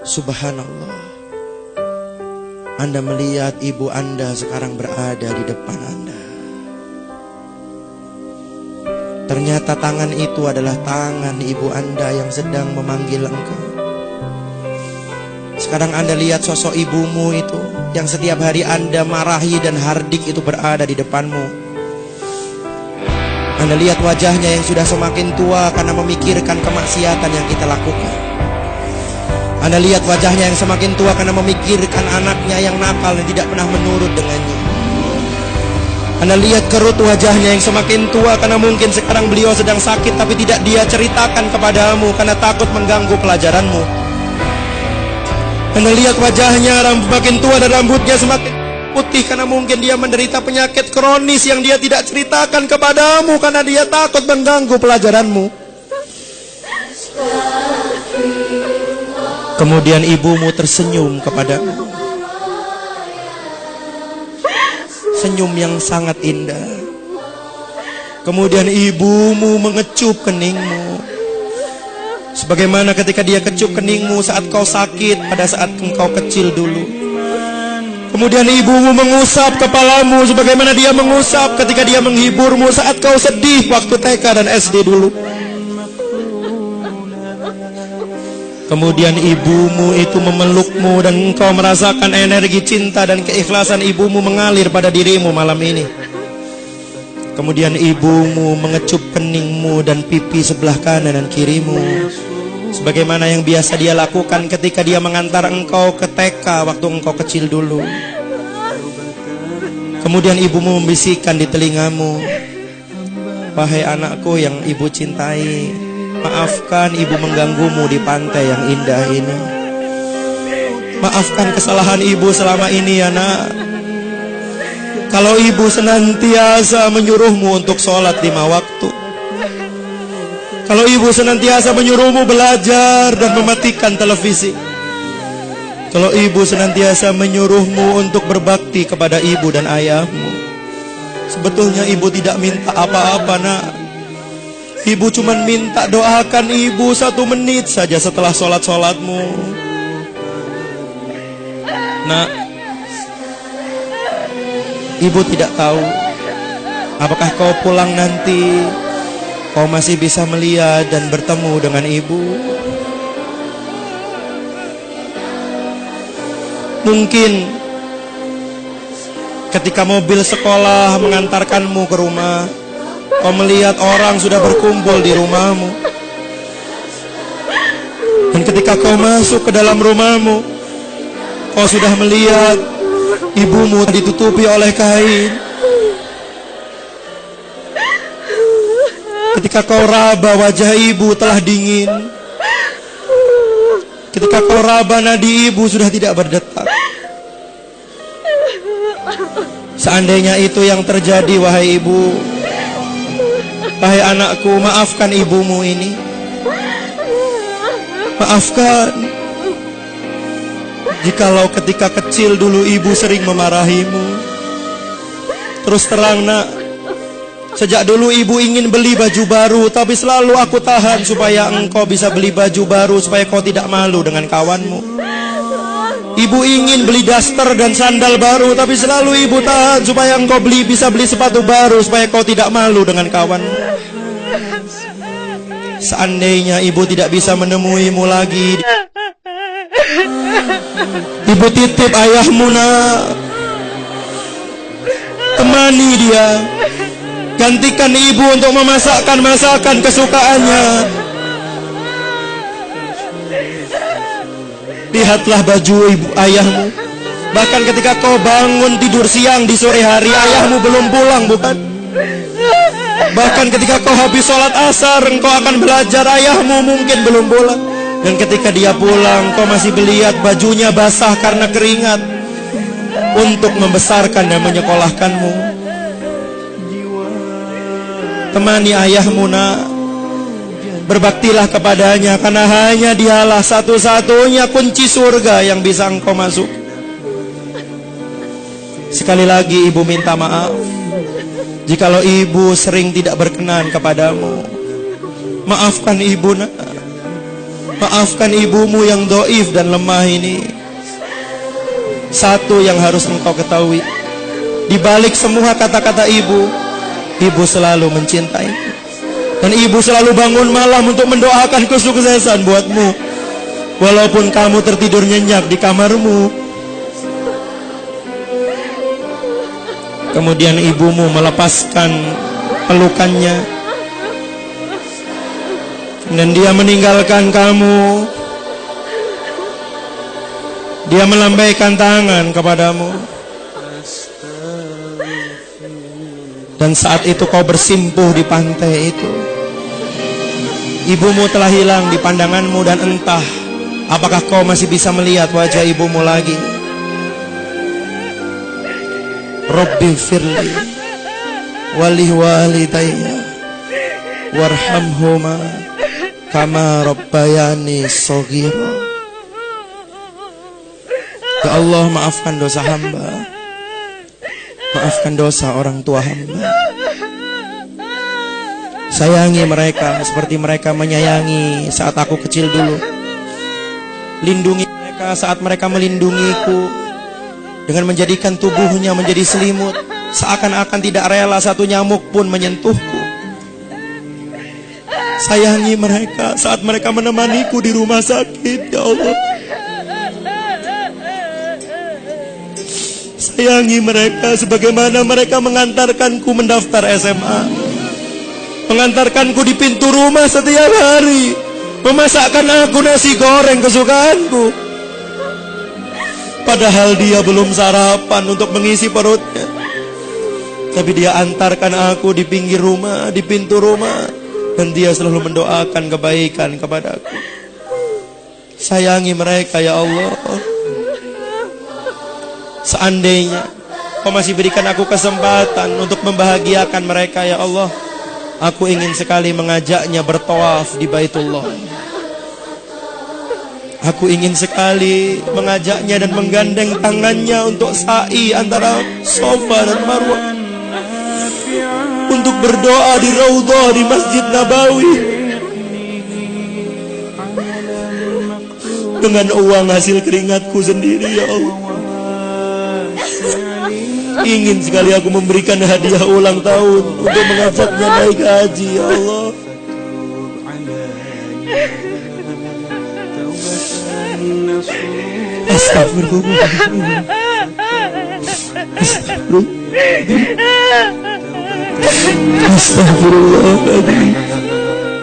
Subhanallah, Anda melihat ibu Anda sekarang berada di depan Anda. Ternyata tangan itu adalah tangan ibu Anda yang sedang memanggil engkau. Sekarang Anda lihat sosok ibumu itu yang setiap hari Anda marahi dan hardik itu berada di depanmu. Anda lihat wajahnya yang sudah semakin tua karena memikirkan kemaksiatan yang kita lakukan. Anda lihat wajahnya yang semakin tua karena memikirkan anaknya yang nakal dan tidak pernah menurut dengannya. Anda lihat kerut wajahnya yang semakin tua karena mungkin sekarang beliau sedang sakit tapi tidak dia ceritakan kepadamu karena takut mengganggu pelajaranmu. Anda lihat wajahnya makin tua dan rambutnya semakin putih karena mungkin dia menderita penyakit kronis yang dia tidak ceritakan kepadamu karena dia takut mengganggu pelajaranmu. Kemudian ibumu tersenyum kepadamu, senyum yang sangat indah. Kemudian ibumu mengecup keningmu, sebagaimana ketika dia kecup keningmu saat kau sakit pada saat engkau kecil dulu. Kemudian ibumu mengusap kepalamu sebagaimana dia mengusap ketika dia menghiburmu saat kau sedih waktu TK dan SD dulu. Kemudian ibumu itu memelukmu dan engkau merasakan energi cinta dan keikhlasan ibumu mengalir pada dirimu malam ini. Kemudian ibumu mengecup keningmu dan pipi sebelah kanan dan kirimu, sebagaimana yang biasa dia lakukan ketika dia mengantar engkau ke TK waktu engkau kecil dulu. Kemudian ibumu membisikkan di telingamu, "Wahai anakku yang ibu cintai, maafkan ibu mengganggumu di pantai yang indah ini. Maafkan kesalahan ibu selama ini ya nak. Kalau ibu senantiasa menyuruhmu untuk sholat 5 waktu. Kalau ibu senantiasa menyuruhmu belajar dan mematikan televisi. Kalau ibu senantiasa menyuruhmu untuk berbakti kepada ibu dan ayahmu. Sebetulnya ibu tidak minta apa-apa nak. Ibu cuma minta doakan ibu 1 menit saja setelah sholat-sholatmu. Nak, ibu tidak tahu apakah kau pulang nanti kau masih bisa melihat dan bertemu dengan ibu. Mungkin ketika mobil sekolah mengantarkanmu ke rumah, kau melihat orang sudah berkumpul di rumahmu. Dan ketika kau masuk ke dalam rumahmu, kau sudah melihat ibumu ditutupi oleh kain. Ketika kau raba, wajah ibu telah dingin. Ketika kau raba, nadi ibu sudah tidak berdetak. Seandainya itu yang terjadi, wahai ibu, wahai anakku, maafkan ibumu ini. Maafkan. Jikalau ketika kecil dulu ibu sering memarahimu. Terus terang nak, sejak dulu ibu ingin beli baju baru, tapi selalu aku tahan supaya engkau bisa beli baju baru, supaya kau tidak malu dengan kawanmu. Ibu ingin beli daster dan sandal baru, tapi selalu ibu tahan supaya engkau bisa beli sepatu baru, supaya kau tidak malu dengan kawanmu. Seandainya ibu tidak bisa menemuimu lagi, ibu titip ayahmu nak. Temani dia. Gantikan ibu untuk memasakkan masakan kesukaannya. Lihatlah baju ibu ayahmu. Bahkan ketika kau bangun tidur siang di sore hari, ayahmu belum pulang, bukan? Bahkan ketika kau habis sholat asar, engkau akan belajar, ayahmu mungkin belum pulang. Dan ketika dia pulang, kau masih melihat bajunya basah karena keringat untuk membesarkan dan menyekolahkanmu. Temani ayahmu nak. Berbaktilah kepadanya, karena hanya dialah satu-satunya kunci surga yang bisa engkau masuk. Sekali lagi ibu minta maaf jikalau ibu sering tidak berkenan kepadamu. Maafkan ibu nak. Maafkan ibumu yang doif dan lemah ini. Satu yang harus engkau ketahui, di balik semua kata-kata ibu, ibu selalu mencintai. Dan ibu selalu bangun malam untuk mendoakan kesuksesan buatmu. Walaupun kamu tertidur nyenyak di kamarmu. Kemudian ibumu melepaskan pelukannya. Dan dia meninggalkan kamu. Dia melambaikan tangan kepadamu. Dan saat itu kau bersimpuh di pantai itu. Ibumu telah hilang di pandanganmu dan entah apakah kau masih bisa melihat wajah ibumu lagi. Rabbi firli wali walidayya warhamhuma kama rabbayani shaghira. Ya Allah, maafkan dosa hamba, maafkan dosa orang tua hamba. Sayangi mereka seperti mereka menyayangi saat aku kecil dulu. Lindungi mereka saat mereka melindungiku, dengan menjadikan tubuhnya menjadi selimut, seakan-akan tidak rela satu nyamuk pun menyentuhku. Sayangi mereka saat mereka menemaniku di rumah sakit, ya Allah. Sayangi mereka sebagaimana mereka mengantarkanku mendaftar SMA, mengantarkanku di pintu rumah setiap hari, memasakkan aku nasi goreng kesukaanku. Padahal dia belum sarapan untuk mengisi perutnya, tapi dia antarkan aku di pinggir rumah, di pintu rumah, dan dia selalu mendoakan kebaikan kepadaku. Sayangi mereka, ya Allah. Seandainya kau masih berikan aku kesempatan untuk membahagiakan mereka, ya Allah, aku ingin sekali mengajaknya bertawaf di Baitullah. Aku ingin sekali mengajaknya dan menggandeng tangannya untuk sa'i antara Safa dan Marwah, untuk berdoa di Raudhah di Masjid Nabawi dengan uang hasil keringatku sendiri, ya Allah. Ingin sekali aku memberikan hadiah ulang tahun untuk mengajaknya naik haji, ya Allah. Astagfirullah. Astagfirullah.